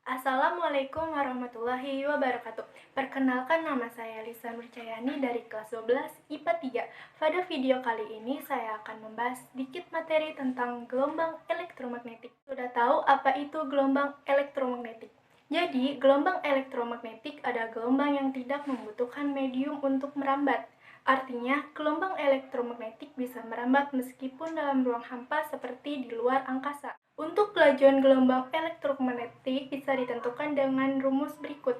Assalamualaikum warahmatullahi wabarakatuh. Perkenalkan, nama saya Lisa Nurcayani dari kelas 12 IPA 3. Pada video kali ini saya akan membahas sedikit materi tentang gelombang elektromagnetik. Sudah tahu apa itu gelombang elektromagnetik? Jadi, gelombang elektromagnetik adalah gelombang yang tidak membutuhkan medium untuk merambat. Artinya, gelombang elektromagnetik bisa merambat meskipun dalam ruang hampa seperti di luar angkasa. Untuk kelajuan gelombang elektromagnetik bisa ditentukan dengan rumus berikut.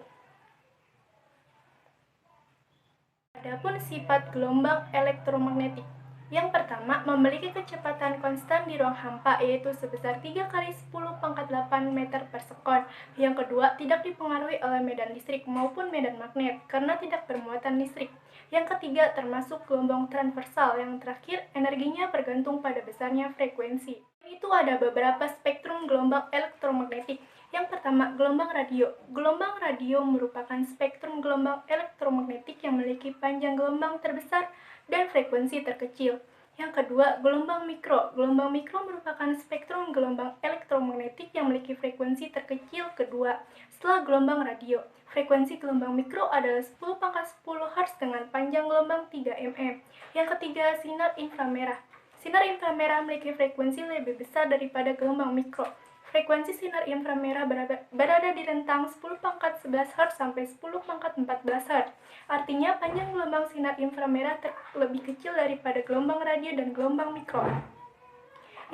Adapun sifat gelombang elektromagnetik. Yang pertama, memiliki kecepatan konstan di ruang hampa yaitu sebesar 3 kali 10 pangkat 8 meter per sekon. Yang kedua, tidak dipengaruhi oleh medan listrik maupun medan magnet karena tidak bermuatan listrik. Yang ketiga, termasuk gelombang transversal. Yang terakhir, energinya bergantung pada besarnya frekuensi. Itu ada beberapa spektrum gelombang elektromagnetik. Yang pertama, gelombang radio. Gelombang radio merupakan spektrum gelombang elektromagnetik yang memiliki panjang gelombang terbesar dan frekuensi terkecil. Yang kedua, gelombang mikro. Gelombang mikro merupakan spektrum gelombang elektromagnetik yang memiliki frekuensi terkecil kedua setelah gelombang radio. Frekuensi gelombang mikro adalah 10 pangkat 10 Hz dengan panjang gelombang 3 mm. Yang ketiga, sinar inframerah. Sinar inframerah memiliki frekuensi lebih besar daripada gelombang mikro. Frekuensi sinar inframerah berada di rentang 10 pangkat 11 Hz sampai 10 pangkat 14 Hz. Artinya panjang gelombang sinar inframerah lebih kecil daripada gelombang radio dan gelombang mikro.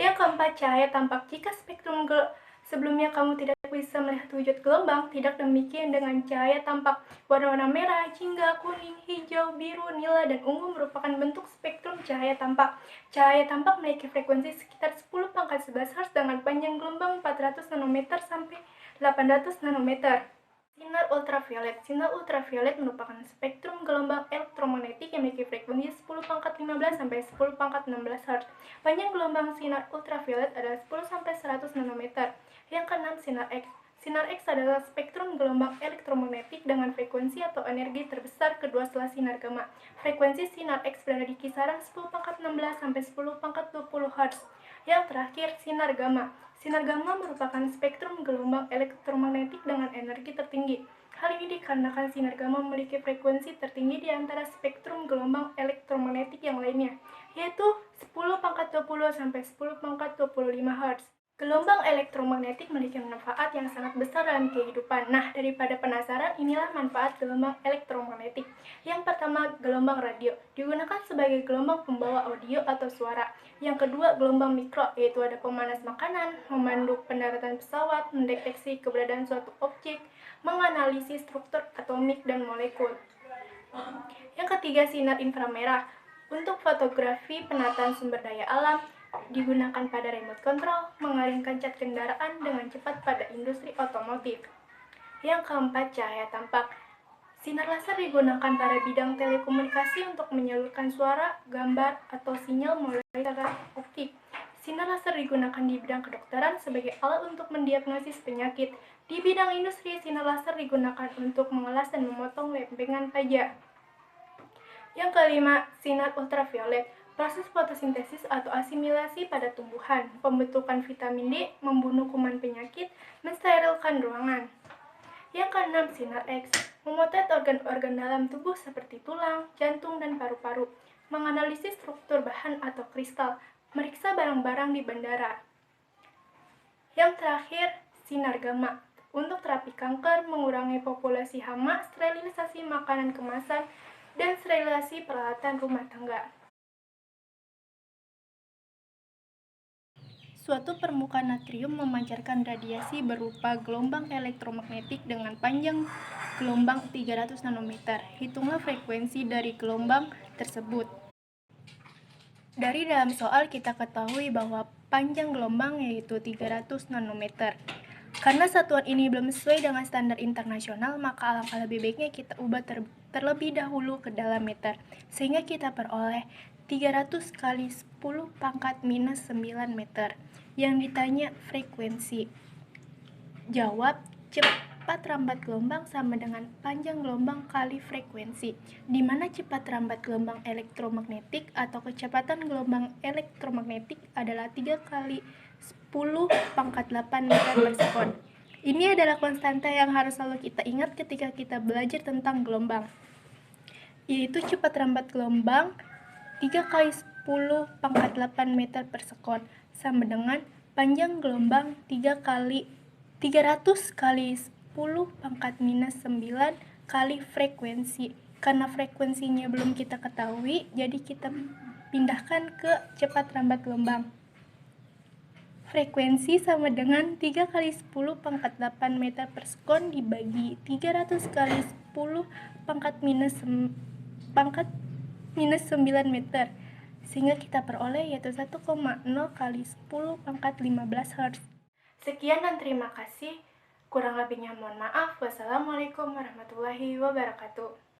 Yang keempat, cahaya tampak. Jika spektrum sebelumnya kamu tidak bisa melihat wujud gelombang, tidak demikian dengan cahaya tampak. Warna-warna merah, jingga, kuning, hijau, biru, nila, dan ungu merupakan bentuk spektrum cahaya tampak. Cahaya tampak memiliki frekuensi sekitar 10 pangkat 11 Hz dengan panjang gelombang 400 nanometer sampai 800 nanometer. Sinar ultraviolet. Sinar ultraviolet merupakan spektrum gelombang elektromagnetik yang memiliki frekuensi 10 pangkat 15 sampai 10 pangkat 16 Hz. Panjang gelombang sinar ultraviolet adalah 10 sampai 100 nanometer. Yang keenam, sinar X. Sinar X adalah spektrum gelombang elektromagnetik dengan frekuensi atau energi terbesar kedua setelah sinar gamma. Frekuensi sinar X berada di kisaran 10 pangkat 16 sampai 10 pangkat 20 Hz. Yang terakhir, sinar gamma. Sinar gamma merupakan spektrum gelombang elektromagnetik dengan energi tertinggi. Hal ini dikarenakan sinar gamma memiliki frekuensi tertinggi di antara spektrum gelombang elektromagnetik yang lainnya, yaitu 10 pangkat 20 sampai 10 pangkat 25 Hz. Gelombang elektromagnetik memiliki manfaat yang sangat besar dalam kehidupan. Nah, daripada penasaran, inilah manfaat gelombang elektromagnetik. Yang pertama, gelombang radio. Digunakan sebagai gelombang pembawa audio atau suara. Yang kedua, gelombang mikro, yaitu ada pemanas makanan, memandu pendaratan pesawat, mendeteksi keberadaan suatu objek, menganalisis struktur atomik dan molekul. Yang ketiga, sinar inframerah. Untuk fotografi penataan sumber daya alam, digunakan pada remote control, mengeringkan cat kendaraan dengan cepat pada industri otomotif. Yang keempat, cahaya tampak. Sinar laser digunakan pada bidang telekomunikasi untuk menyalurkan suara, gambar, atau sinyal melalui secara optik. Sinar laser digunakan di bidang kedokteran sebagai alat untuk mendiagnosis penyakit. Di bidang industri, sinar laser digunakan untuk mengelas dan memotong lempengan baja. Yang kelima, sinar ultraviolet. Proses fotosintesis atau asimilasi pada tumbuhan, pembentukan vitamin D, membunuh kuman penyakit, mensterilkan ruangan. Yang keenam, sinar X. Memotret organ-organ dalam tubuh seperti tulang, jantung, dan paru-paru. Menganalisis struktur bahan atau kristal. Meriksa barang-barang di bandara. Yang terakhir, sinar gamma. Untuk terapi kanker, mengurangi populasi hama, sterilisasi makanan kemasan, dan sterilisasi peralatan rumah tangga. Suatu permukaan natrium memancarkan radiasi berupa gelombang elektromagnetik dengan panjang gelombang 300 nanometer. Hitunglah frekuensi dari gelombang tersebut. Dari dalam soal kita ketahui bahwa panjang gelombang yaitu 300 nanometer. Karena satuan ini belum sesuai dengan standar internasional, maka alangkah lebih baiknya kita ubah terlebih dahulu ke dalam meter, sehingga kita peroleh 300 kali 10 pangkat minus 9 meter. Yang ditanya frekuensi. Jawab, cepat rambat gelombang sama dengan panjang gelombang kali frekuensi, di mana cepat rambat gelombang elektromagnetik atau kecepatan gelombang elektromagnetik adalah 3 kali 10 pangkat 8 meter per sekon. Ini adalah konstanta yang harus selalu kita ingat ketika kita belajar tentang gelombang, yaitu cepat rambat gelombang 3 kali 10 pangkat 8 meter per sekon sama dengan panjang gelombang 300 kali 10 pangkat minus 9 kali frekuensi. Karena frekuensinya belum kita ketahui, jadi kita pindahkan ke cepat rambat gelombang. Frekuensi sama dengan 3 kali 10 pangkat 8 meter per sekon dibagi 300 kali 10 pangkat minus 9 meter. Sehingga kita peroleh yaitu 1,0 kali 10 pangkat 15 Hz. Sekian dan terima kasih. Kurang lebihnya mohon maaf. Wassalamualaikum warahmatullahi wabarakatuh.